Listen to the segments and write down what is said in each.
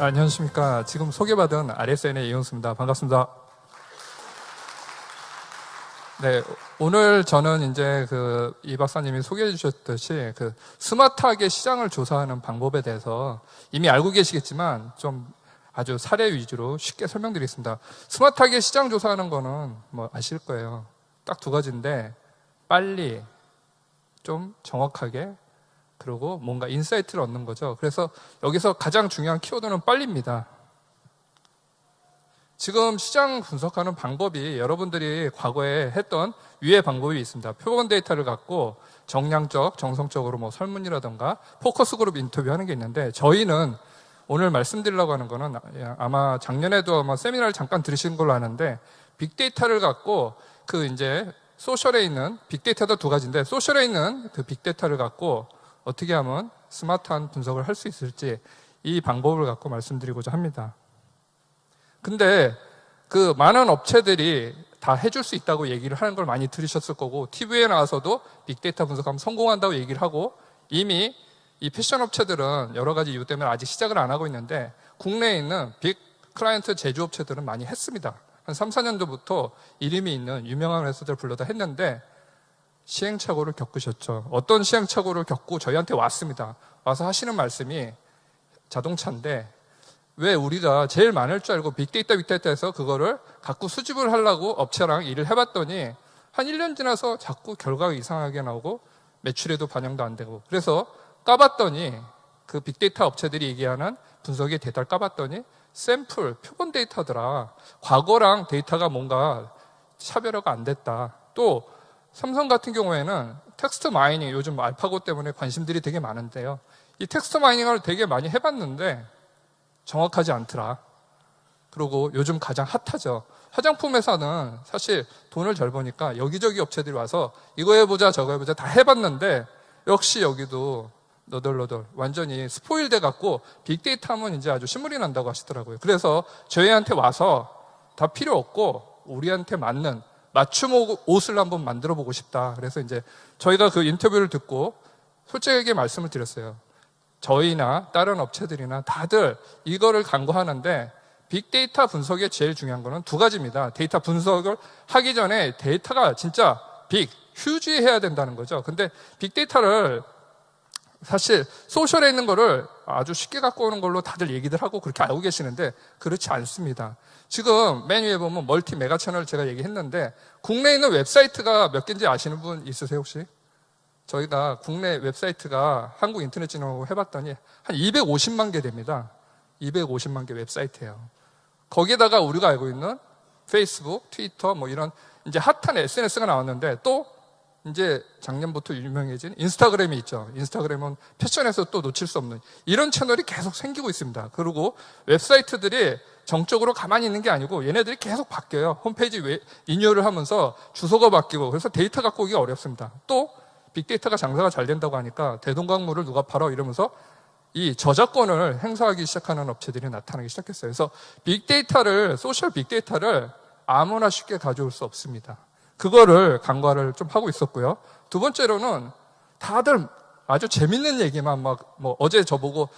안녕하십니까. 지금 소개받은 RSN의 이용수입니다. 반갑습니다. 네, 오늘 저는 이제 이 박사님이 소개해 주셨듯이 스마트하게 시장을 조사하는 방법에 대해서 이미 알고 계시겠지만 좀 아주 사례 위주로 쉽게 설명드리겠습니다. 스마트하게 시장 조사하는 거는 뭐 아실 거예요. 딱 두 가지인데 빨리 좀 정확하게 그리고 뭔가 인사이트를 얻는 거죠. 그래서 여기서 가장 중요한 키워드는 빨리입니다. 지금 시장 분석하는 방법이 여러분들이 과거에 했던 위의 방법이 있습니다. 표본 데이터를 갖고 정량적, 정성적으로 뭐 설문이라던가 포커스 그룹 인터뷰하는 게 있는데 저희는 오늘 말씀드리려고 하는 거는 아마 작년에도 아마 세미나를 잠깐 들으신 걸로 아는데 빅데이터를 갖고 이제 소셜에 있는 빅데이터도 두 가지인데 소셜에 있는 빅데이터를 갖고 어떻게 하면 스마트한 분석을 할 수 있을지 이 방법을 갖고 말씀드리고자 합니다. 근데 많은 업체들이 다 해줄 수 있다고 얘기를 하는 걸 많이 들으셨을 거고 TV에 나와서도 빅데이터 분석하면 성공한다고 얘기를 하고 이미 이 패션 업체들은 여러 가지 이유 때문에 아직 시작을 안 하고 있는데 국내에 있는 빅 클라이언트 제조업체들은 많이 했습니다. 한 3, 4년 전부터 이름이 있는 유명한 회사들 불러다 했는데 시행착오를 겪으셨죠. 어떤 시행착오를 겪고 저희한테 왔습니다. 와서 하시는 말씀이 자동차인데 왜 우리가 제일 많을 줄 알고 빅데이터에서 그거를 갖고 수집을 하려고 업체랑 일을 해봤더니 한 1년 지나서 자꾸 결과가 이상하게 나오고 매출에도 반영도 안 되고 그래서 까봤더니 빅데이터 업체들이 얘기하는 분석의 데이터를 까봤더니 샘플, 표본 데이터더라. 과거랑 데이터가 뭔가 차별화가 안 됐다. 또 삼성 같은 경우에는 텍스트 마이닝, 요즘 알파고 때문에 관심들이 되게 많은데요. 이 텍스트 마이닝을 되게 많이 해봤는데 정확하지 않더라. 그리고 요즘 가장 핫하죠. 화장품 회사는 사실 돈을 잘 버니까 여기저기 업체들이 와서 이거 해보자 저거 해보자 다 해봤는데 역시 여기도 너덜너덜 완전히 스포일 돼갖고 빅데이터 하면 이제 아주 신물이 난다고 하시더라고요. 그래서 저희한테 와서 다 필요 없고 우리한테 맞는 맞춤 옷을 한번 만들어 보고 싶다. 그래서 이제 저희가 인터뷰를 듣고 솔직하게 말씀을 드렸어요. 저희나 다른 업체들이나 다들 이거를 강구하는데 빅데이터 분석에 제일 중요한 거는 두 가지입니다. 데이터 분석을 하기 전에 데이터가 진짜 휴지해야 된다는 거죠. 근데 빅데이터를 사실 소셜에 있는 거를 아주 쉽게 갖고 오는 걸로 다들 얘기들 하고 그렇게 알고 계시는데 그렇지 않습니다. 지금 맨 위에 보면 멀티 메가 채널 제가 얘기했는데 국내에 있는 웹사이트가 몇 개인지 아시는 분 있으세요 혹시? 저희가 국내 웹사이트가 한국인터넷진흥하고 해봤더니 한 250만 개 됩니다. 250만 개 웹사이트예요. 거기에다가 우리가 알고 있는 페이스북, 트위터 뭐 이런 이제 핫한 SNS가 나왔는데 또 이제 작년부터 유명해진 인스타그램이 있죠. 인스타그램은 패션에서 또 놓칠 수 없는 이런 채널이 계속 생기고 있습니다. 그리고 웹사이트들이 정적으로 가만히 있는 게 아니고 얘네들이 계속 바뀌어요. 홈페이지 리뉴얼을 하면서 주소가 바뀌고 그래서 데이터 갖고 오기가 어렵습니다. 또 빅데이터가 장사가 잘 된다고 하니까 대동강물을 누가 팔아 이러면서 이 저작권을 행사하기 시작하는 업체들이 나타나기 시작했어요. 그래서 소셜 빅데이터를 아무나 쉽게 가져올 수 없습니다. 그거를 간과를 좀 하고 있었고요. 두 번째로는 다들 아주 재밌는 얘기만 어제 저보고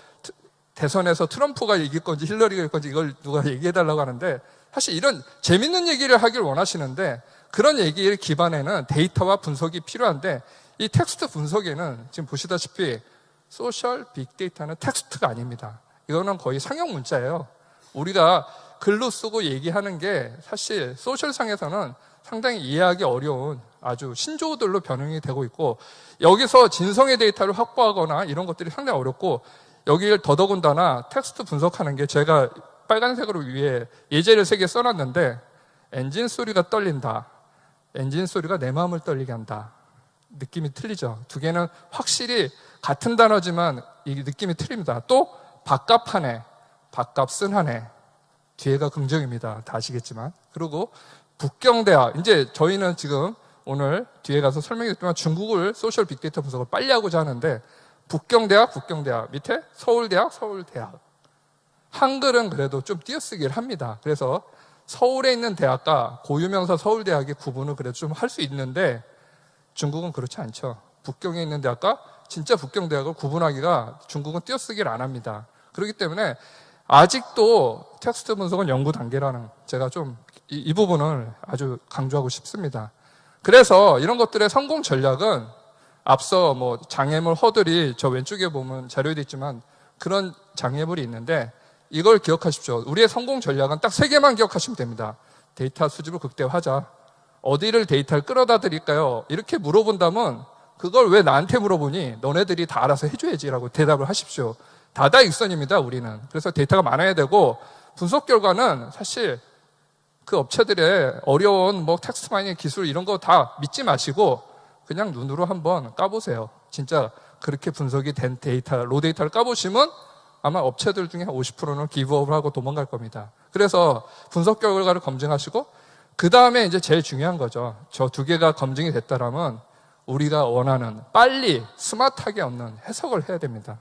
대선에서 트럼프가 이길 건지 힐러리가 이길 건지 이걸 누가 얘기해달라고 하는데 사실 이런 재밌는 얘기를 하길 원하시는데 그런 얘기를 기반에는 데이터와 분석이 필요한데 이 텍스트 분석에는 지금 보시다시피 소셜 빅데이터는 텍스트가 아닙니다. 이거는 거의 상용 문자예요. 우리가 글로 쓰고 얘기하는 게 사실 소셜상에서는 상당히 이해하기 어려운 아주 신조어들로 변형이 되고 있고 여기서 진성의 데이터를 확보하거나 이런 것들이 상당히 어렵고 여기를 더더군다나 텍스트 분석하는 게 제가 빨간색으로 위에 예제를 3개 써놨는데 엔진 소리가 떨린다. 엔진 소리가 내 마음을 떨리게 한다. 느낌이 틀리죠. 두 개는 확실히 같은 단어지만 이 느낌이 틀립니다. 또 밥값하네. 밥값은 하네. 뒤에가 긍정입니다. 다 아시겠지만. 그리고 북경대학, 이제 저희는 지금 오늘 뒤에 가서 설명했지만 중국을 소셜 빅데이터 분석을 빨리 하고자 하는데 북경대학, 밑에 서울대학. 한글은 그래도 좀 띄어쓰기를 합니다. 그래서 서울에 있는 대학과 고유명사 서울대학의 구분을 그래도 좀 할 수 있는데 중국은 그렇지 않죠. 북경에 있는 대학과 진짜 북경대학을 구분하기가 중국은 띄어쓰기를 안 합니다. 그렇기 때문에 아직도 텍스트 분석은 연구 단계라는, 제가 좀 이 부분을 아주 강조하고 싶습니다. 그래서 이런 것들의 성공 전략은 앞서 뭐 장애물 허들이 저 왼쪽에 보면 자료에 있지만 그런 장애물이 있는데, 이걸 기억하십시오. 우리의 성공 전략은 딱 3개만 기억하시면 됩니다. 데이터 수집을 극대화하자. 어디를 데이터를 끌어다 드릴까요? 이렇게 물어본다면 그걸 왜 나한테 물어보니? 너네들이 다 알아서 해줘야지 라고 대답을 하십시오. 다다익선입니다, 우리는. 그래서 데이터가 많아야 되고, 분석 결과는 사실 그 업체들의 어려운 뭐 텍스트 마이닝 기술 이런 거 다 믿지 마시고 그냥 눈으로 한번 까보세요. 진짜 그렇게 분석이 된 데이터, 로 데이터를 까보시면 아마 업체들 중에 50%는 기브업을 하고 도망갈 겁니다. 그래서 분석 결과를 검증하시고, 그 다음에 이제 제일 중요한 거죠. 저 2개가 검증이 됐다라면 우리가 원하는 빨리 스마트하게 얻는 해석을 해야 됩니다.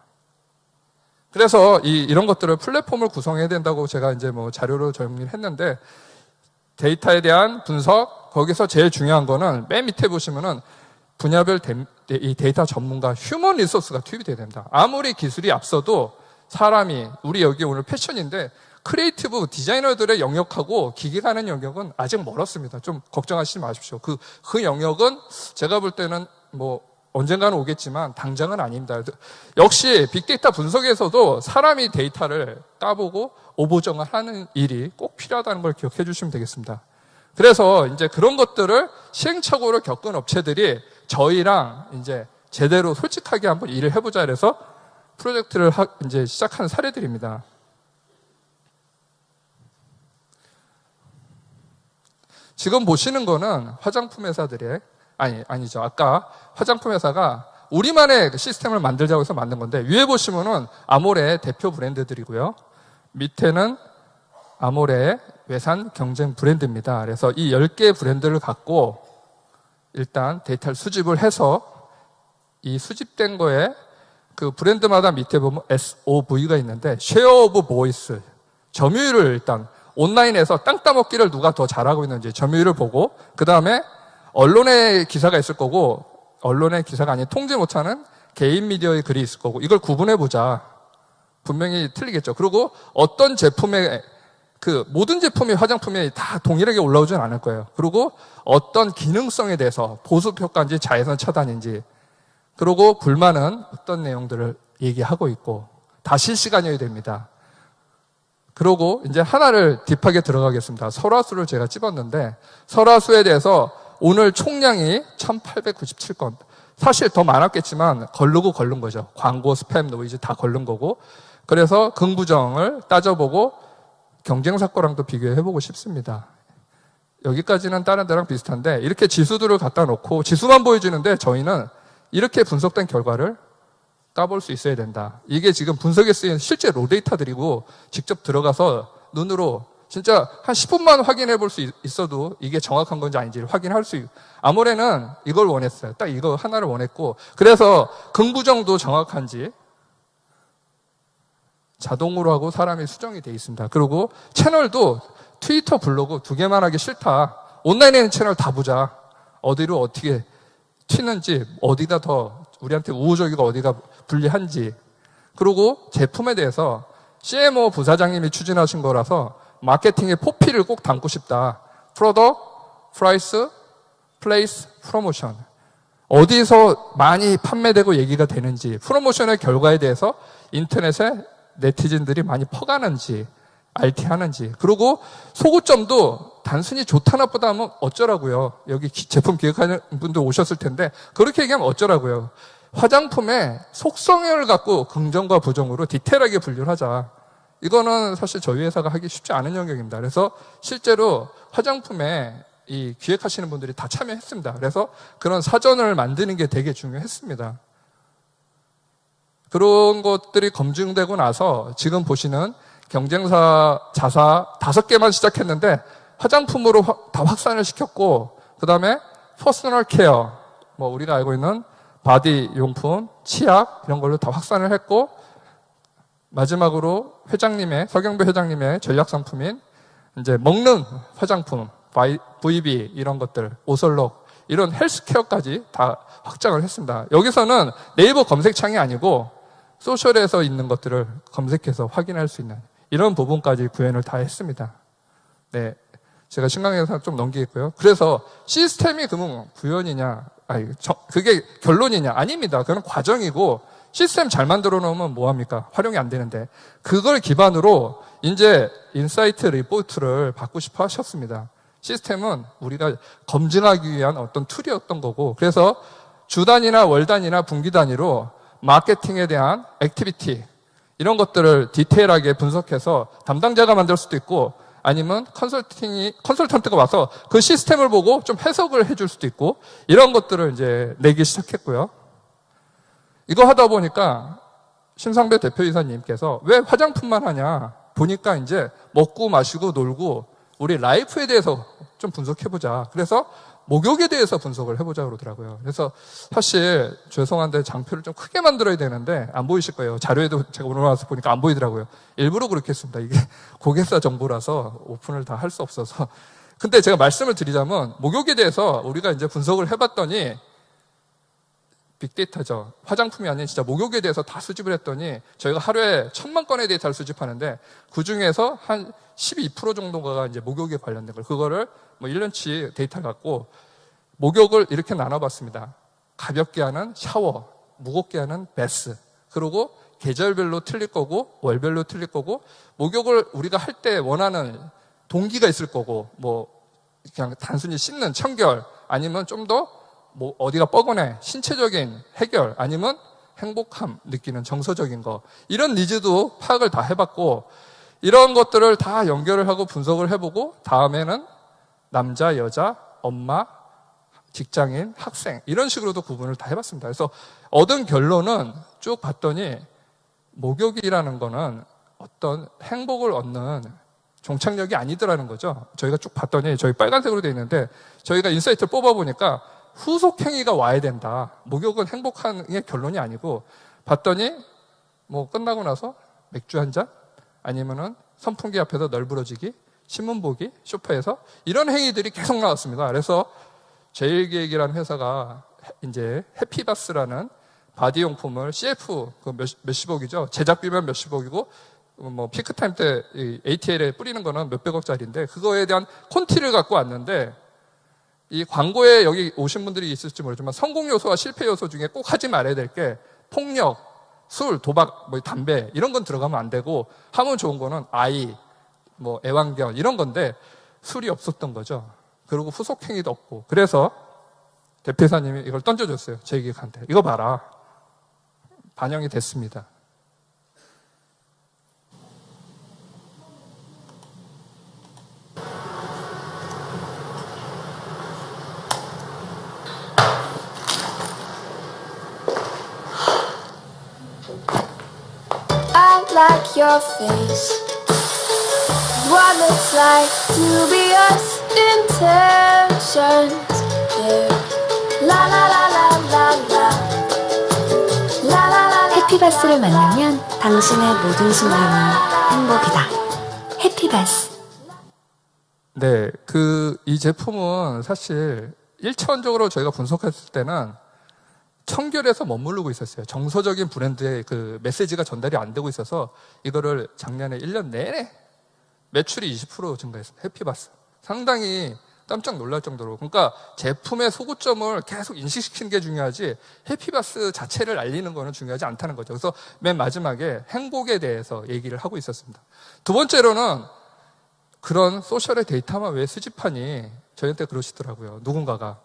그래서 이런 것들을 플랫폼을 구성해야 된다고 제가 이제 뭐 자료로 정리를 했는데, 데이터에 대한 분석, 거기서 제일 중요한 거는 맨 밑에 보시면은 분야별 이 데이터 전문가, 휴먼 리소스가 투입이 돼야 됩니다. 아무리 기술이 앞서도 사람이, 우리 여기 오늘 패션인데 크리에이티브 디자이너들의 영역하고 기계가 하는 영역은 아직 멀었습니다. 좀 걱정하시지 마십시오. 그 영역은 제가 볼 때는 뭐 언젠가는 오겠지만 당장은 아닙니다. 역시 빅데이터 분석에서도 사람이 데이터를 까보고 오보정을 하는 일이 꼭 필요하다는 걸 기억해 주시면 되겠습니다. 그래서 이제 그런 것들을 시행착오를 겪은 업체들이 저희랑 이제 제대로 솔직하게 한번 일을 해보자 해서 프로젝트를 이제 시작한 사례들입니다. 지금 보시는 거는 화장품 회사들의, 아니죠. 아까 화장품 회사가 우리만의 시스템을 만들자고 해서 만든 건데, 위에 보시면은 아모레 대표 브랜드들이고요. 밑에는 아모레의 외산 경쟁 브랜드입니다. 그래서 이 10개 브랜드를 갖고 일단 데이터를 수집을 해서 이 수집된 거에 그 브랜드마다 밑에 보면 SOV가 있는데, 쉐어 오브 보이스, 점유율을 일단 온라인에서 땅 따먹기를 누가 더 잘하고 있는지 점유율을 보고, 그 다음에 언론의 기사가 있을 거고, 언론의 기사가 아닌 통제 못하는 개인 미디어의 글이 있을 거고, 이걸 구분해보자. 분명히 틀리겠죠. 그리고 어떤 제품의, 모든 제품이 화장품이 다 동일하게 올라오진 않을 거예요. 그리고 어떤 기능성에 대해서 보습효과인지 자외선 차단인지, 그리고 불만은 어떤 내용들을 얘기하고 있고, 다 실시간이어야 됩니다. 그리고 이제 하나를 딥하게 들어가겠습니다. 설화수를 제가 찝었는데, 설화수에 대해서 오늘 총량이 1897건. 사실 더 많았겠지만 걸른 거죠. 광고, 스팸, 노이즈 다 걸른 거고. 그래서 긍부정을 따져보고 경쟁사 거랑도 비교해보고 싶습니다. 여기까지는 다른 데랑 비슷한데, 이렇게 지수들을 갖다 놓고 지수만 보여주는데 저희는 이렇게 분석된 결과를 까볼 수 있어야 된다. 이게 지금 분석에 쓰인 실제 로데이터들이고, 직접 들어가서 눈으로 진짜 한 10분만 확인해 볼 수 있어도 이게 정확한 건지 아닌지를 확인할 수 있고, 아모레는 이걸 원했어요. 딱 이거 하나를 원했고, 그래서 긍부정도 정확한지 자동으로 하고 사람이 수정이 돼 있습니다. 그리고 채널도 트위터, 블로그 2개만 하기 싫다. 온라인에 있는 채널 다 보자. 어디로 어떻게 튀는지, 어디가 더 우리한테 우호적이고 어디가 불리한지. 그리고 제품에 대해서 CMO 부사장님이 추진하신 거라서 마케팅의 포피를 꼭 담고 싶다. 프로덕트, 프라이스, 플레이스, 프로모션. 어디서 많이 판매되고 얘기가 되는지, 프로모션의 결과에 대해서 인터넷에 네티즌들이 많이 퍼가는지, RT하는지. 그리고 소구점도 단순히 좋다 나쁘다 하면 어쩌라고요. 여기 제품 기획하는 분들 오셨을 텐데 그렇게 얘기하면 어쩌라고요. 화장품의 속성을 갖고 긍정과 부정으로 디테일하게 분류를 하자. 이거는 사실 저희 회사가 하기 쉽지 않은 영역입니다. 그래서 실제로 화장품에 이 기획하시는 분들이 다 참여했습니다. 그래서 그런 사전을 만드는 게 되게 중요했습니다. 그런 것들이 검증되고 나서 지금 보시는 경쟁사 자사 5개만 시작했는데 화장품으로 다 확산을 시켰고, 그 다음에 퍼스널 케어, 뭐 우리가 알고 있는 바디 용품, 치약 이런 걸로 다 확산을 했고, 마지막으로 서경배 회장님의 전략 상품인 이제 먹는 화장품, VB 이런 것들, 오설록 이런 헬스케어까지 다 확장을 했습니다. 여기서는 네이버 검색창이 아니고 소셜에서 있는 것들을 검색해서 확인할 수 있는 이런 부분까지 구현을 다 했습니다. 네, 제가 신강에서 좀 넘기겠고요. 그래서 시스템이 그러면 구현이냐, 그게 결론이냐? 아닙니다. 그건 과정이고 시스템 잘 만들어 놓으면 뭐합니까? 활용이 안 되는데 그걸 기반으로 이제 인사이트 리포트를 받고 싶어 하셨습니다. 시스템은 우리가 검증하기 위한 어떤 툴이었던 거고, 그래서 주 단위나 월 단위나 분기 단위로 마케팅에 대한 액티비티 이런 것들을 디테일하게 분석해서 담당자가 만들 수도 있고 아니면 컨설턴트가 와서 그 시스템을 보고 좀 해석을 해줄 수도 있고 이런 것들을 이제 내기 시작했고요. 이거 하다 보니까 심상배 대표이사님께서 왜 화장품만 하냐 보니까 이제 먹고 마시고 놀고 우리 라이프에 대해서 좀 분석해보자. 그래서 목욕에 대해서 분석을 해보자 그러더라고요. 그래서 사실 죄송한데 장표를 좀 크게 만들어야 되는데 안 보이실 거예요. 자료에도 제가 오늘 와서 보니까 안 보이더라고요. 일부러 그렇게 했습니다. 이게 고객사 정보라서 오픈을 다 할 수 없어서. 근데 제가 말씀을 드리자면 목욕에 대해서 우리가 이제 분석을 해봤더니 빅데이터죠. 화장품이 아닌 진짜 목욕에 대해서 다 수집을 했더니 저희가 하루에 1000만 건의 데이터를 수집하는데 그 중에서 한 12% 정도가 이제 목욕에 관련된 걸, 그거를 뭐 1년치 데이터를 갖고 목욕을 이렇게 나눠봤습니다. 가볍게 하는 샤워, 무겁게 하는 베스, 그리고 계절별로 틀릴 거고 월별로 틀릴 거고 목욕을 우리가 할 때 원하는 동기가 있을 거고 뭐 그냥 단순히 씻는 청결 아니면 좀 더 뭐 어디가 뻐근해 신체적인 해결 아니면 행복함 느끼는 정서적인 거 이런 니즈도 파악을 다 해봤고 이런 것들을 다 연결을 하고 분석을 해보고 다음에는 남자, 여자, 엄마, 직장인, 학생 이런 식으로도 구분을 다 해봤습니다. 그래서 얻은 결론은 쭉 봤더니 목욕이라는 거는 어떤 행복을 얻는 종착역이 아니더라는 거죠. 저희가 쭉 봤더니 저희 빨간색으로 되어 있는데 저희가 인사이트를 뽑아보니까 후속 행위가 와야 된다. 목욕은 행복한 게 결론이 아니고 봤더니 뭐 끝나고 나서 맥주 한 잔 아니면은 선풍기 앞에서 널브러지기, 신문 보기, 소파에서 이런 행위들이 계속 나왔습니다. 그래서 제일기획이라는 회사가 이제 해피바스라는 바디용품을 CF 몇십억이죠. 제작비면 몇십억이고 뭐 피크타임 때 ATL에 뿌리는 거는 몇백억짜리인데 그거에 대한 콘티를 갖고 왔는데 이 광고에 여기 오신 분들이 있을지 모르지만 성공 요소와 실패 요소 중에 꼭 하지 말아야 될 게 폭력, 술, 도박, 뭐 담배 이런 건 들어가면 안 되고 하면 좋은 거는 아이, 뭐 애완견 이런 건데 술이 없었던 거죠. 그리고 후속 행위도 없고 그래서 대표사님이 이걸 던져줬어요. 제 기획한테 이거 봐라. 반영이 됐습니다. Like your face, what looks like dubious intentions. There, la la la la la la, la la la. 해피바스를 만나면 당신의 모든 순간이 행복이다. 해피바스. 네, 이 제품은 사실 1차원적으로 저희가 분석했을 때는 청결에서 머무르고 있었어요. 정서적인 브랜드의 그 메시지가 전달이 안 되고 있어서 이거를 작년에 1년 내내 매출이 20% 증가했습니다. 해피바스. 상당히 깜짝 놀랄 정도로. 그러니까 제품의 소구점을 계속 인식시키는 게 중요하지 해피바스 자체를 알리는 거는 중요하지 않다는 거죠. 그래서 맨 마지막에 행복에 대해서 얘기를 하고 있었습니다. 두 번째로는 그런 소셜의 데이터만 왜 수집하니? 저희한테 그러시더라고요. 누군가가.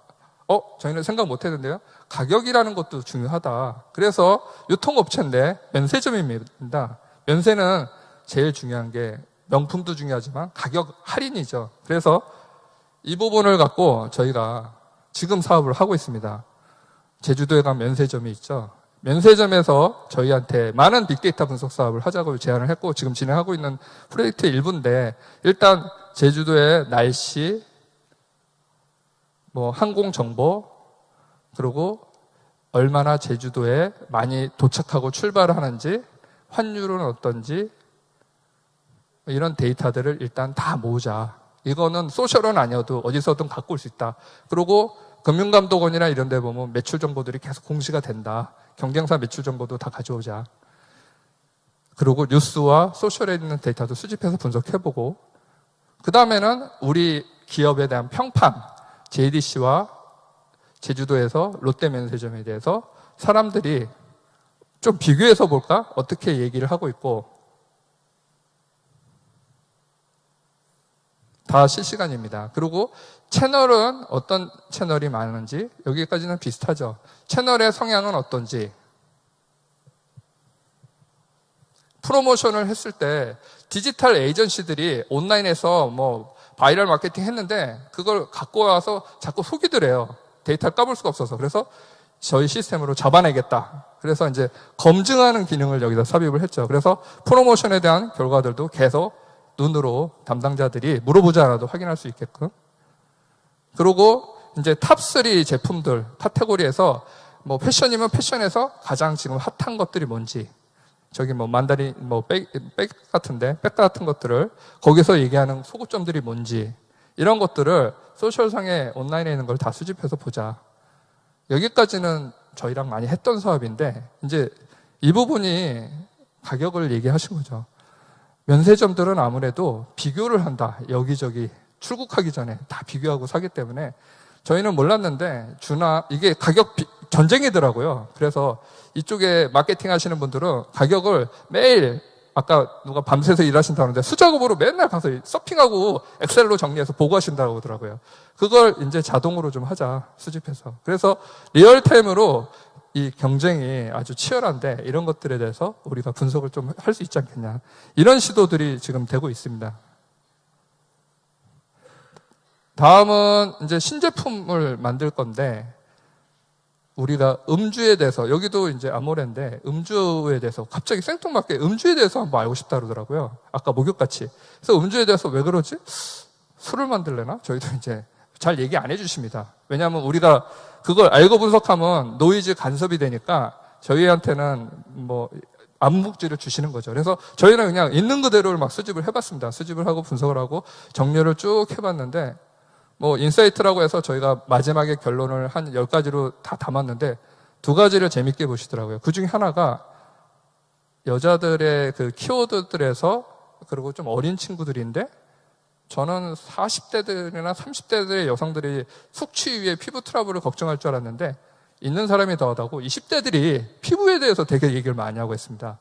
저희는 생각 못 했는데요. 가격이라는 것도 중요하다. 그래서 유통업체인데 면세점입니다. 면세는 제일 중요한 게 명품도 중요하지만 가격 할인이죠. 그래서 이 부분을 갖고 저희가 지금 사업을 하고 있습니다. 제주도에 가면 면세점이 있죠. 면세점에서 저희한테 많은 빅데이터 분석 사업을 하자고 제안을 했고 지금 진행하고 있는 프로젝트의 일부인데 일단 제주도의 날씨, 뭐 항공 정보, 그리고 얼마나 제주도에 많이 도착하고 출발을 하는지, 환율은 어떤지 이런 데이터들을 일단 다 모으자. 이거는 소셜은 아니어도 어디서든 갖고 올 수 있다. 그리고 금융감독원이나 이런 데 보면 매출 정보들이 계속 공시가 된다. 경쟁사 매출 정보도 다 가져오자. 그리고 뉴스와 소셜에 있는 데이터도 수집해서 분석해보고, 그 다음에는 우리 기업에 대한 평판, JDC와 제주도에서 롯데면세점에 대해서 사람들이 좀 비교해서 볼까? 어떻게 얘기를 하고 있고, 다 실시간입니다. 그리고 채널은 어떤 채널이 많은지, 여기까지는 비슷하죠. 채널의 성향은 어떤지, 프로모션을 했을 때 디지털 에이전시들이 온라인에서 뭐 바이럴 마케팅 했는데 그걸 갖고 와서 자꾸 속이더래요. 데이터를 까볼 수가 없어서. 그래서 저희 시스템으로 잡아내겠다. 그래서 이제 검증하는 기능을 여기다 삽입을 했죠. 그래서 프로모션에 대한 결과들도 계속 눈으로 담당자들이 물어보지 않아도 확인할 수 있게끔. 그리고 이제 탑3 제품들 카테고리에서 뭐 패션이면 패션에서 가장 지금 핫한 것들이 뭔지, 저기 뭐 만다린 백 같은데 백 같은 것들을 거기서 얘기하는 소구점들이 뭔지, 이런 것들을 소셜상에 온라인에 있는 걸 다 수집해서 보자. 여기까지는 저희랑 많이 했던 사업인데 이제 이 부분이 가격을 얘기하신 거죠. 면세점들은 아무래도 비교를 한다. 여기저기 출국하기 전에 다 비교하고 사기 때문에 저희는 몰랐는데 이게 가격 전쟁이더라고요. 그래서 이쪽에 마케팅 하시는 분들은 가격을 매일, 아까 누가 밤새서 일하신다는데 수작업으로 맨날 가서 서핑하고 엑셀로 정리해서 보고하신다고 하더라고요. 그걸 이제 자동으로 좀 하자, 수집해서. 그래서 리얼타임으로 이 경쟁이 아주 치열한데 이런 것들에 대해서 우리가 분석을 좀 할 수 있지 않겠냐. 이런 시도들이 지금 되고 있습니다. 다음은 이제 신제품을 만들 건데, 우리가 음주에 대해서, 여기도 이제 아모레인데 음주에 대해서 갑자기 생뚱맞게 음주에 대해서 한번 알고 싶다 그러더라고요. 아까 목욕같이. 그래서 음주에 대해서 왜 그러지? 술을 만들려나? 저희도 이제 잘 얘기 안 해주십니다. 왜냐하면 우리가 그걸 알고 분석하면 노이즈 간섭이 되니까 저희한테는 뭐 암묵지를 주시는 거죠. 그래서 저희는 그냥 있는 그대로를 막 수집을 해봤습니다. 수집을 하고 분석을 하고 정렬을 쭉 해봤는데, 뭐 인사이트라고 해서 저희가 마지막에 결론을 한 10가지로 다 담았는데 2가지를 재밌게 보시더라고요. 그 중에 하나가 여자들의 그 키워드들에서, 그리고 좀 어린 친구들인데 저는 40대들이나 30대들의 여성들이 숙취 위에 피부 트러블을 걱정할 줄 알았는데 있는 사람이 더하다고 20대들이 피부에 대해서 되게 얘기를 많이 하고 있습니다.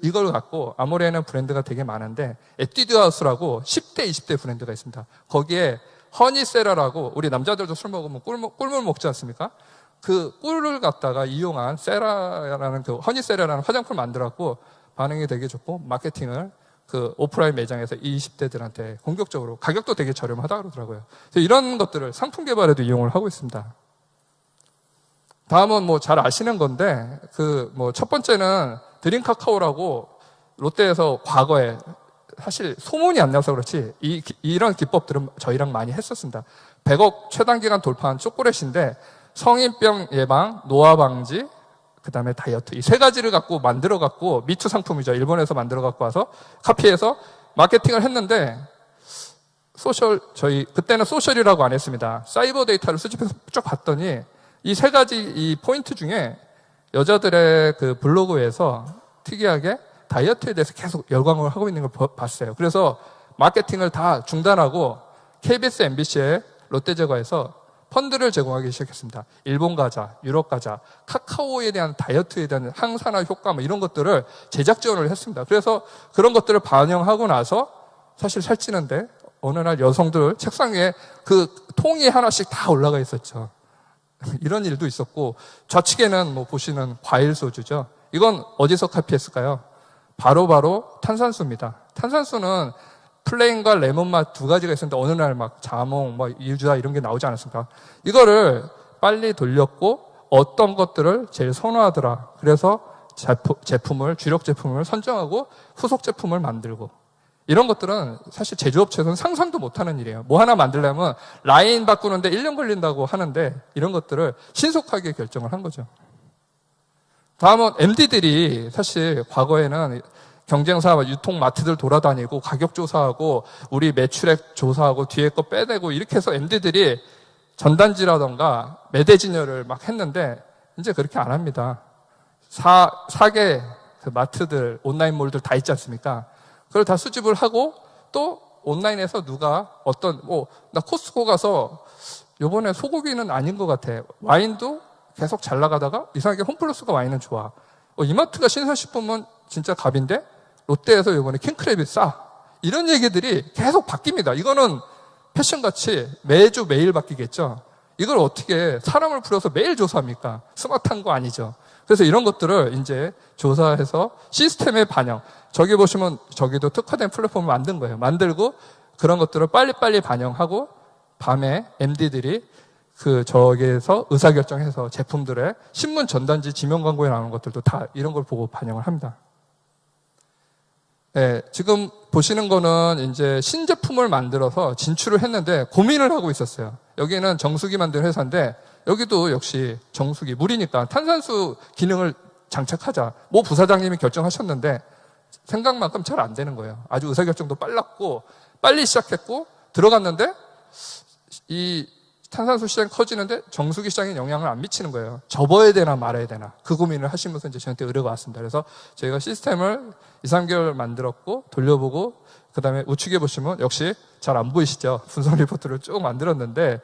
이걸 갖고 아모레는 브랜드가 되게 많은데 에뛰드 하우스라고 10대, 20대 브랜드가 있습니다. 거기에 허니세라라고, 우리 남자들도 술 먹으면 꿀물 먹지 않습니까? 그 꿀을 갖다가 이용한 세라라는 그 허니세라라는 화장품을 만들었고 반응이 되게 좋고 마케팅을 그 오프라인 매장에서 20대들한테 공격적으로, 가격도 되게 저렴하다 그러더라고요. 그래서 이런 것들을 상품 개발에도 이용을 하고 있습니다. 다음은 뭐 잘 아시는 건데 그 뭐 첫 번째는 드림카카오라고 롯데에서 과거에 사실 소문이 안 나서 그렇지 이런 기법들은 저희랑 많이 했었습니다. 100억 최단기간 돌파한 초콜릿인데 성인병 예방, 노화 방지, 그 다음에 다이어트, 이 3가지를 갖고 만들어 갖고 미투 상품이죠. 일본에서 만들어 갖고 와서 카피해서 마케팅을 했는데 저희 그때는 소셜이라고 안 했습니다. 사이버 데이터를 수집해서 쭉 봤더니 이 3가지 이 포인트 중에 여자들의 그 블로그에서 특이하게 다이어트에 대해서 계속 열광을 하고 있는 걸 봤어요. 그래서 마케팅을 다 중단하고 KBS, MBC에 롯데제과에서 펀드를 제공하기 시작했습니다. 일본 과자, 유럽 과자, 카카오에 대한 다이어트에 대한 항산화 효과 뭐 이런 것들을 제작 지원을 했습니다. 그래서 그런 것들을 반영하고 나서 사실 살찌는데 어느 날 여성들 책상 위에 그 통이 하나씩 다 올라가 있었죠. 이런 일도 있었고, 좌측에는 뭐 보시는 과일 소주죠. 이건 어디서 카피했을까요? 바로 탄산수입니다. 탄산수는 플레인과 레몬 맛 2가지가 있었는데 어느 날 막 자몽, 뭐 유자 이런 게 나오지 않았습니까? 이거를 빨리 돌렸고 어떤 것들을 제일 선호하더라. 그래서 주력 제품을 선정하고 후속 제품을 만들고, 이런 것들은 사실 제조업체에서는 상상도 못하는 일이에요. 뭐 하나 만들려면 라인 바꾸는데 1년 걸린다고 하는데 이런 것들을 신속하게 결정을 한 거죠. 다음은 MD들이 사실 과거에는 경쟁사 유통 마트들 돌아다니고 가격 조사하고 우리 매출액 조사하고 뒤에 거 빼내고 이렇게 해서 MD들이 전단지라던가 매대 진열을 막 했는데 이제 그렇게 안 합니다. 사계 그 마트들, 온라인몰들 다 있지 않습니까? 그걸 다 수집을 하고 또 온라인에서 누가 나 코스트코 가서 요번에 소고기는 아닌 것 같아. 와인도 계속 잘 나가다가 이상하게 홈플러스가 와인은 좋아. 이마트가 신선식품은 진짜 갑인데 롯데에서 요번에 킹크랩이 싸. 이런 얘기들이 계속 바뀝니다. 이거는 패션같이 매주 매일 바뀌겠죠. 이걸 어떻게 사람을 부려서 매일 조사합니까? 스마트한 거 아니죠. 그래서 이런 것들을 이제 조사해서 시스템의 반영. 저기 보시면 저기도 특화된 플랫폼을 만든 거예요. 만들고 그런 것들을 빨리빨리 반영하고 밤에 MD들이 저기에서 의사결정해서 제품들의 신문 전단지 지명 광고에 나오는 것들도 다 이런 걸 보고 반영을 합니다. 네, 지금 보시는 거는 이제 신제품을 만들어서 진출을 했는데 고민을 하고 있었어요. 여기는 정수기 만드는 회사인데 여기도 역시 정수기, 물이니까 탄산수 기능을 장착하자. 부사장님이 결정하셨는데 생각만큼 잘 안 되는 거예요. 아주 의사결정도 빨랐고 빨리 시작했고 들어갔는데 이 탄산수 시장이 커지는데 정수기 시장에 영향을 안 미치는 거예요. 접어야 되나 말아야 되나 그 고민을 하시면서 이제 저한테 의뢰가 왔습니다. 그래서 저희가 시스템을 2, 3개월 만들었고 돌려보고 그다음에 우측에 보시면 역시 잘 안 보이시죠? 분석 리포트를 쭉 만들었는데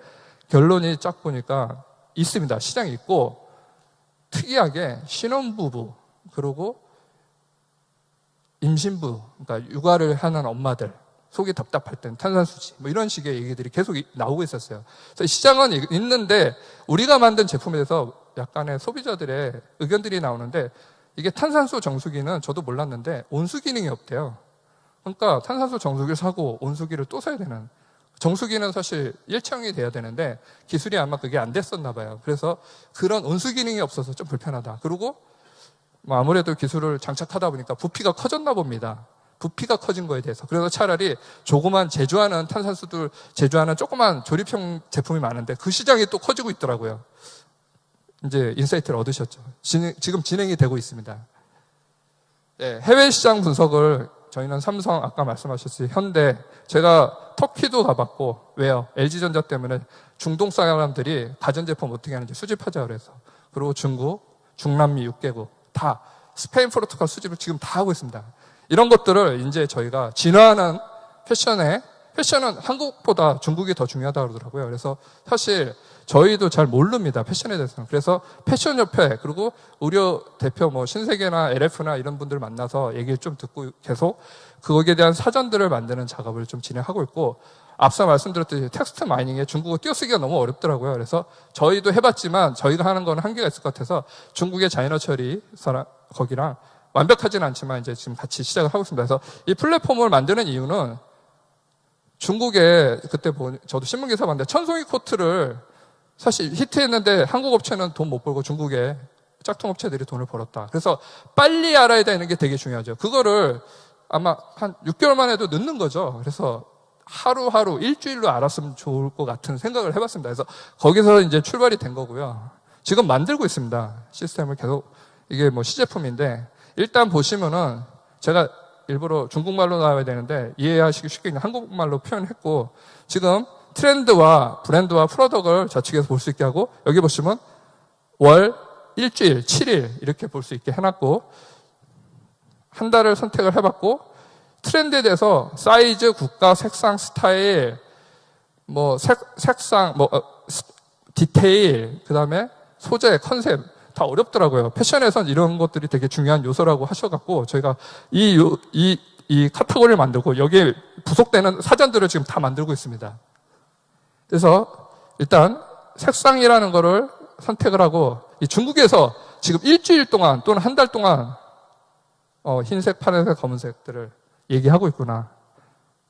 결론이 쫙 보니까 있습니다. 시장이 있고 특이하게 신혼부부 그리고 임신부 그러니까 육아를 하는 엄마들 속이 답답할 땐 탄산수지 이런 식의 얘기들이 계속 나오고 있었어요. 그래서 시장은 있는데 우리가 만든 제품에 대해서 약간의 소비자들의 의견들이 나오는데 이게 탄산수 정수기는 저도 몰랐는데 온수 기능이 없대요. 그러니까 탄산수 정수기를 사고 온수기를 또 사야 되는 정수기는 사실 일체형이 돼야 되는데 기술이 아마 그게 안 됐었나 봐요. 그래서 그런 온수 기능이 없어서 좀 불편하다. 그리고 아무래도 기술을 장착하다 보니까 부피가 커졌나 봅니다. 부피가 커진 거에 대해서. 그래서 차라리 조그만 제조하는 탄산수들 제조하는 조그만 조립형 제품이 많은데 그 시장이 또 커지고 있더라고요. 이제 인사이트를 얻으셨죠. 지금 진행이 되고 있습니다. 네, 해외 시장 분석을 저희는 삼성 아까 말씀하셨듯이 현대 제가 터키도 가봤고 왜요? LG전자 때문에 중동 사람들이 가전제품 어떻게 하는지 수집하자 그래서 그리고 중국, 중남미 6개국 다 스페인 프로토콜 수집을 지금 다 하고 있습니다. 이런 것들을 이제 저희가 진화하는 패션은 한국보다 중국이 더 중요하다고 그러더라고요. 그래서 사실 저희도 잘 모릅니다. 패션에 대해서는. 그래서 패션협회 그리고 의료 대표 신세계나 LF나 이런 분들 만나서 얘기를 좀 듣고 계속 거기에 대한 사전들을 만드는 작업을 좀 진행하고 있고 앞서 말씀드렸듯이 텍스트 마이닝에 중국어 띄어쓰기가 너무 어렵더라고요. 그래서 저희도 해봤지만 저희가 하는 건 한계가 있을 것 같아서 중국의 자이너 처리 거기랑 완벽하지는 않지만 이제 지금 같이 시작을 하고 있습니다. 그래서 이 플랫폼을 만드는 이유는 중국에 그때 저도 신문기사 봤는데 천송이 코트를 사실 히트했는데 한국 업체는 돈 못 벌고 중국에 짝퉁 업체들이 돈을 벌었다. 그래서 빨리 알아야 되는 게 되게 중요하죠. 그거를 아마 한 6개월 만에도 늦는 거죠. 그래서 하루하루 일주일로 알았으면 좋을 것 같은 생각을 해봤습니다. 그래서 거기서 이제 출발이 된 거고요. 지금 만들고 있습니다. 시스템을 계속 이게 시제품인데 일단 보시면은 제가 일부러 중국말로 나와야 되는데 이해하시기 쉽게 그냥 한국말로 표현했고 지금 트렌드와 브랜드와 프로덕트를 좌측에서 볼 수 있게 하고 여기 보시면 월, 일주일, 7일 이렇게 볼 수 있게 해놨고 한 달을 선택을 해봤고 트렌드에 대해서 사이즈, 국가, 색상, 스타일, 색상, 디테일, 그 다음에 소재, 컨셉 다 어렵더라고요. 패션에선 이런 것들이 되게 중요한 요소라고 하셔갖고 저희가 이 카테고리를 만들고 여기에 부속되는 사전들을 지금 다 만들고 있습니다. 그래서 일단 색상이라는 거를 선택을 하고 이 중국에서 지금 일주일 동안 또는 한 달 동안 흰색, 파란색, 검은색들을 얘기하고 있구나.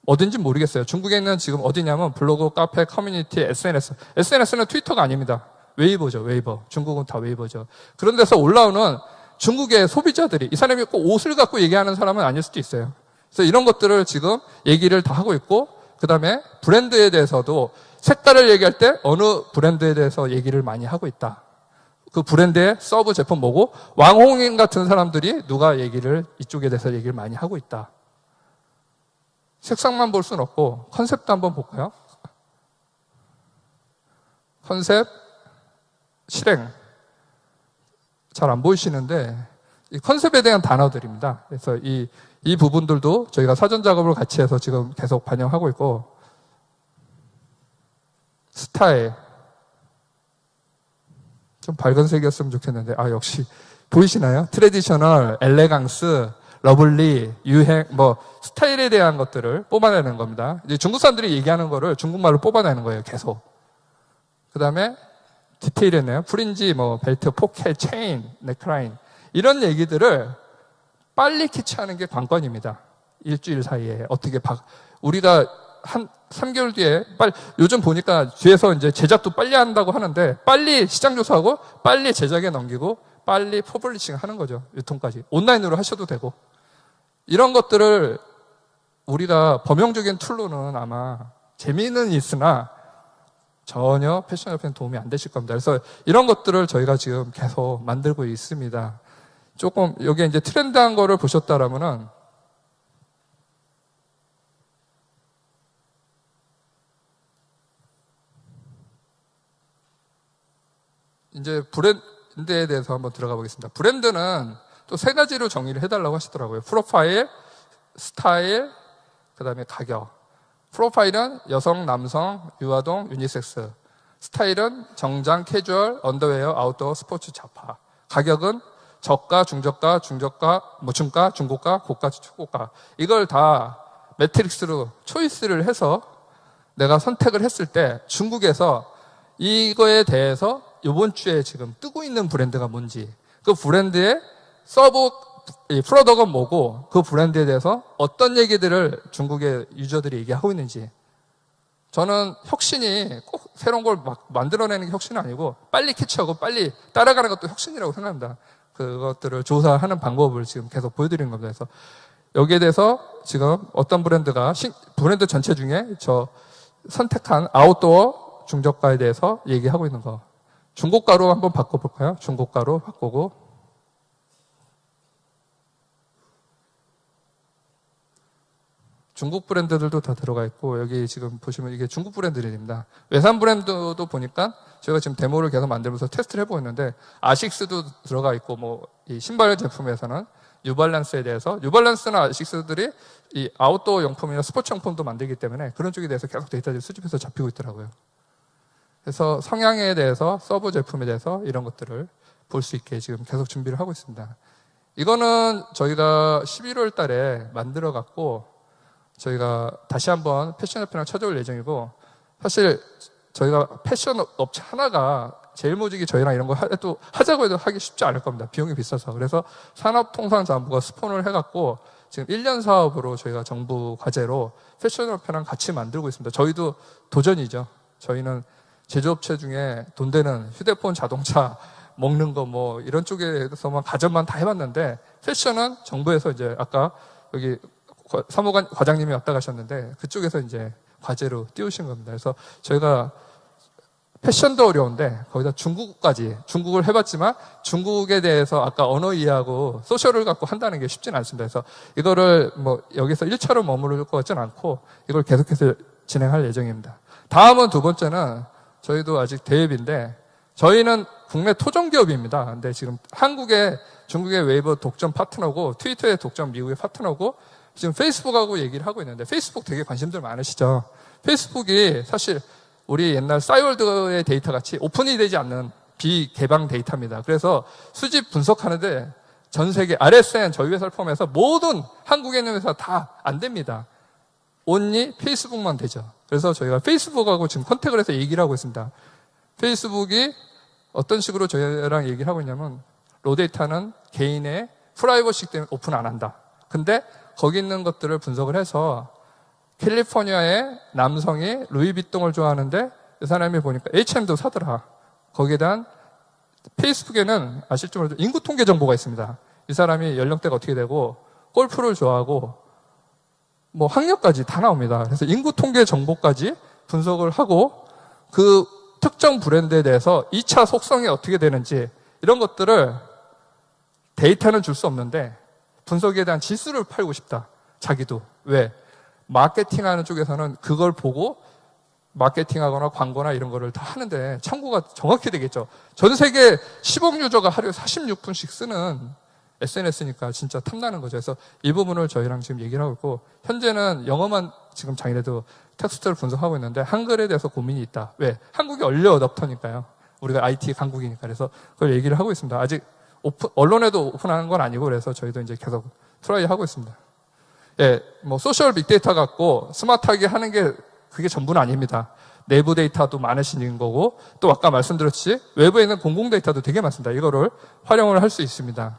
어딘지 모르겠어요. 중국에는 지금 어디냐면 블로그, 카페, 커뮤니티, SNS. SNS는 트위터가 아닙니다. 웨이보죠, 웨이버. 중국은 다 웨이버죠. 그런 데서 올라오는 중국의 소비자들이 이 사람이 꼭 옷을 갖고 얘기하는 사람은 아닐 수도 있어요. 그래서 이런 것들을 지금 얘기를 다 하고 있고 그 다음에 브랜드에 대해서도 색깔을 얘기할 때 어느 브랜드에 대해서 얘기를 많이 하고 있다. 그 브랜드의 서브 제품 뭐고 왕홍인 같은 사람들이 누가 얘기를 이쪽에 대해서 얘기를 많이 하고 있다. 색상만 볼 수는 없고 컨셉도 한번 볼까요? 컨셉 실행 잘 안 보이시는데 이 컨셉에 대한 단어들입니다. 그래서 이 부분들도 저희가 사전 작업을 같이 해서 지금 계속 반영하고 있고, 스타일. 좀 밝은 색이었으면 좋겠는데, 역시 보이시나요? 트레디셔널, 엘레강스, 러블리, 유행, 스타일에 대한 것들을 뽑아내는 겁니다. 이제 중국 사람들이 얘기하는 거를 중국말로 뽑아내는 거예요, 계속. 그 다음에 디테일했네요. 프린지, 벨트, 포켓, 체인, 넥라인. 이런 얘기들을 빨리 캐치하는 게 관건입니다. 일주일 사이에. 우리가 한 3개월 뒤에 요즘 보니까 뒤에서 이제 제작도 빨리 한다고 하는데, 빨리 시장 조사하고, 빨리 제작에 넘기고, 빨리 퍼블리싱 하는 거죠. 유통까지. 온라인으로 하셔도 되고. 이런 것들을 우리가 범용적인 툴로는 아마 재미는 있으나 전혀 패션협회는 도움이 안 되실 겁니다. 그래서 이런 것들을 저희가 지금 계속 만들고 있습니다. 조금 여기에 이제 트렌드한 거를 보셨다라면은 이제 브랜드에 대해서 한번 들어가 보겠습니다. 브랜드는 또 3가지로 정의를 해달라고 하시더라고요. 프로파일, 스타일, 그 다음에 가격. 프로파일은 여성, 남성, 유아동, 유니섹스. 스타일은 정장, 캐주얼, 언더웨어, 아웃도어, 스포츠, 자파. 가격은 저가, 중저가, 중저가, 중가, 중고가, 고가, 초고가. 이걸 다 매트릭스로 초이스를 해서 내가 선택을 했을 때 중국에서 이거에 대해서 이번 주에 지금 뜨고 있는 브랜드가 뭔지, 그 브랜드의 프로덕트가 뭐고, 그 브랜드에 대해서 어떤 얘기들을 중국의 유저들이 얘기하고 있는지. 저는 혁신이 꼭 새로운 걸 막 만들어내는 게 혁신이 아니고, 빨리 캐치하고 빨리 따라가는 것도 혁신이라고 생각합니다. 그것들을 조사하는 방법을 지금 계속 보여드리는 겁니다. 그래서 여기에 대해서 지금 어떤 브랜드 전체 중에 저 선택한 아웃도어 중저가에 대해서 얘기하고 있는 거. 중고가로 한번 바꿔볼까요? 중고가로 바꾸고, 중국 브랜드들도 다 들어가 있고, 여기 지금 보시면 이게 중국 브랜드들입니다. 외산 브랜드도 보니까 저희가 지금 데모를 계속 만들면서 테스트를 해보고 있는데, 아식스도 들어가 있고, 이 신발 제품에서는 뉴발란스에 대해서, 뉴발란스나 아식스들이 이 아웃도어 용품이나 스포츠 용품도 만들기 때문에 그런 쪽에 대해서 계속 데이터를 수집해서 잡히고 있더라고요. 그래서 성향에 대해서, 서브 제품에 대해서 이런 것들을 볼 수 있게 지금 계속 준비를 하고 있습니다. 이거는 저희가 11월 달에 만들어 갖고 저희가 다시 한번 패션협회랑 찾아올 예정이고, 사실 저희가 패션 업체 하나가 제일모직이 저희랑 이런 거 하자고 해도 하기 쉽지 않을 겁니다. 비용이 비싸서. 그래서 산업통상자원부가 스폰을 해갖고 지금 1년 사업으로 저희가 정부 과제로 패션협회랑 같이 만들고 있습니다. 저희도 도전이죠. 저희는 제조업체 중에 돈 되는 휴대폰, 자동차, 먹는 거 이런 쪽에서만 가전만 다 해봤는데, 패션은 정부에서 이제 아까 여기 사무관 과장님이 왔다 가셨는데 그쪽에서 이제 과제로 띄우신 겁니다. 그래서 저희가 패션도 어려운데 거기다 중국을 해봤지만 중국에 대해서 아까 언어 이해하고 소셜을 갖고 한다는 게 쉽지는 않습니다. 그래서 이거를 여기서 1차로 머무를 것 같지는 않고 이걸 계속해서 진행할 예정입니다. 다음은 두 번째는 저희도 아직 대입인데, 저희는 국내 토종기업입니다. 근데 지금 중국의 웨이버 독점 파트너고, 트위터의 독점 미국의 파트너고, 지금 페이스북하고 얘기를 하고 있는데, 페이스북 되게 관심들 많으시죠? 페이스북이 사실 우리 옛날 싸이월드의 데이터 같이 오픈이 되지 않는 비개방 데이터입니다. 그래서 수집 분석하는데 전 세계 RSN 저희 회사를 포함해서 모든 한국에 있는 회사 다 안 됩니다. 온리 페이스북만 되죠. 그래서 저희가 페이스북하고 지금 컨택을 해서 얘기를 하고 있습니다. 페이스북이 어떤 식으로 저희랑 얘기를 하고 있냐면, 로데이터는 개인의 프라이버시 때문에 오픈 안 한다. 근데 거기 있는 것들을 분석을 해서 캘리포니아의 남성이 루이비통을 좋아하는데 이 사람이 보니까 H&M도 사더라. 거기에 대한 페이스북에는 아실지 모르죠. 인구 통계 정보가 있습니다. 이 사람이 연령대가 어떻게 되고 골프를 좋아하고 학력까지 다 나옵니다. 그래서 인구 통계 정보까지 분석을 하고 그 특정 브랜드에 대해서 2차 속성이 어떻게 되는지 이런 것들을 데이터는 줄 수 없는데 분석에 대한 지수를 팔고 싶다. 자기도. 왜? 마케팅하는 쪽에서는 그걸 보고 마케팅하거나 광고나 이런 거를 다 하는데 참고가 정확히 되겠죠. 전 세계 10억 유저가 하루에 46분씩 쓰는 SNS니까 진짜 탐나는 거죠. 그래서 이 부분을 저희랑 지금 얘기를 하고 있고, 현재는 영어만 지금 장인애도 텍스트를 분석하고 있는데 한글에 대해서 고민이 있다. 왜? 한국이 얼리 어댑터니까요. 우리가 IT 강국이니까. 그래서 그걸 얘기를 하고 있습니다. 아직 언론에도 오픈하는 건 아니고, 그래서 저희도 이제 계속 트라이 하고 있습니다. 예, 뭐 소셜 빅데이터 갖고 스마트하게 하는 게 그게 전부는 아닙니다. 내부 데이터도 많으신 거고, 또 아까 말씀드렸듯이 외부에 있는 공공 데이터도 되게 많습니다. 이거를 활용을 할 수 있습니다.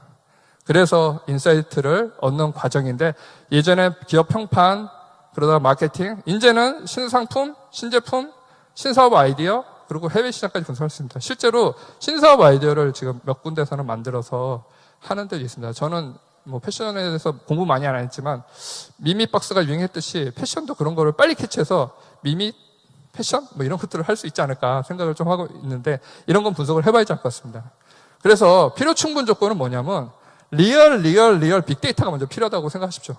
그래서 인사이트를 얻는 과정인데, 예전에 기업 평판, 그러다가 마케팅, 이제는 신상품, 신제품, 신사업 아이디어, 그리고 해외 시장까지 분석할 수 있습니다. 실제로 신사업 아이디어를 지금 몇 군데서는 만들어서 하는 데도 있습니다. 저는 뭐 패션에 대해서 공부 많이 안 했지만, 미미 박스가 유행했듯이 패션도 그런 거를 빨리 캐치해서 미미 패션? 뭐 이런 것들을 할 수 있지 않을까 생각을 좀 하고 있는데, 이런 건 분석을 해봐야지 알 것 같습니다. 그래서 필요 충분 조건은 뭐냐면, 리얼 빅데이터가 먼저 필요하다고 생각하십시오.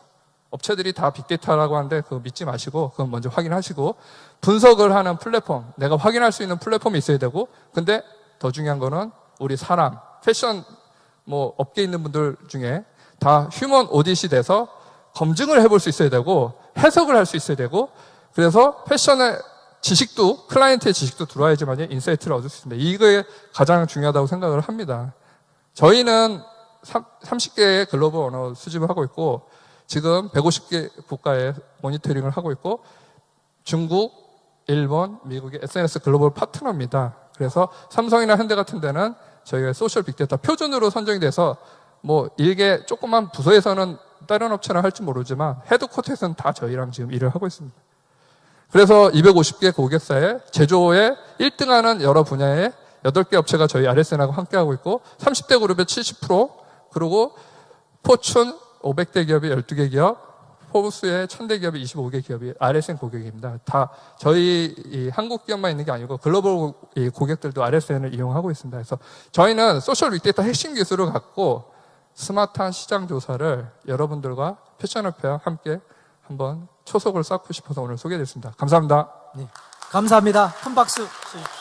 업체들이 다 빅데이터라고 하는데 그거 믿지 마시고, 그건 먼저 확인하시고, 분석을 하는 플랫폼, 내가 확인할 수 있는 플랫폼이 있어야 되고, 근데 더 중요한 거는 우리 사람, 패션 뭐 업계에 있는 분들 중에 다 휴먼 오디시 돼서 검증을 해볼 수 있어야 되고, 해석을 할 수 있어야 되고, 그래서 패션의 지식도, 클라이언트의 지식도 들어와야지만 인사이트를 얻을 수 있습니다. 이게 가장 중요하다고 생각을 합니다. 저희는 30개의 글로벌 언어 수집을 하고 있고, 지금 150개 국가에 모니터링을 하고 있고, 중국, 일본, 미국의 SNS 글로벌 파트너입니다. 그래서 삼성이나 현대 같은 데는 저희가 소셜 빅데이터 표준으로 선정이 돼서, 뭐 일개 조그만 부서에서는 다른 업체나 할지 모르지만 헤드쿼터에서는 다 저희랑 지금 일을 하고 있습니다. 그래서 250개 고객사의 제조에 1등하는 여러 분야의 8개 업체가 저희 RSN하고 함께하고 있고, 30대 그룹의 70%, 그리고 포춘 500대 기업이 12개 기업, 포브스의 1000대 기업이 25개 기업이 RSN 고객입니다. 다 저희 이 한국 기업만 있는 게 아니고 글로벌 고객들도 RSN을 이용하고 있습니다. 그래서 저희는 소셜 빅데이터 핵심 기술을 갖고 스마트한 시장 조사를 여러분들과 패션협회와 함께 한번 초석을 쌓고 싶어서 오늘 소개해드렸습니다. 감사합니다. 네, 감사합니다. 큰 박수 주십시오.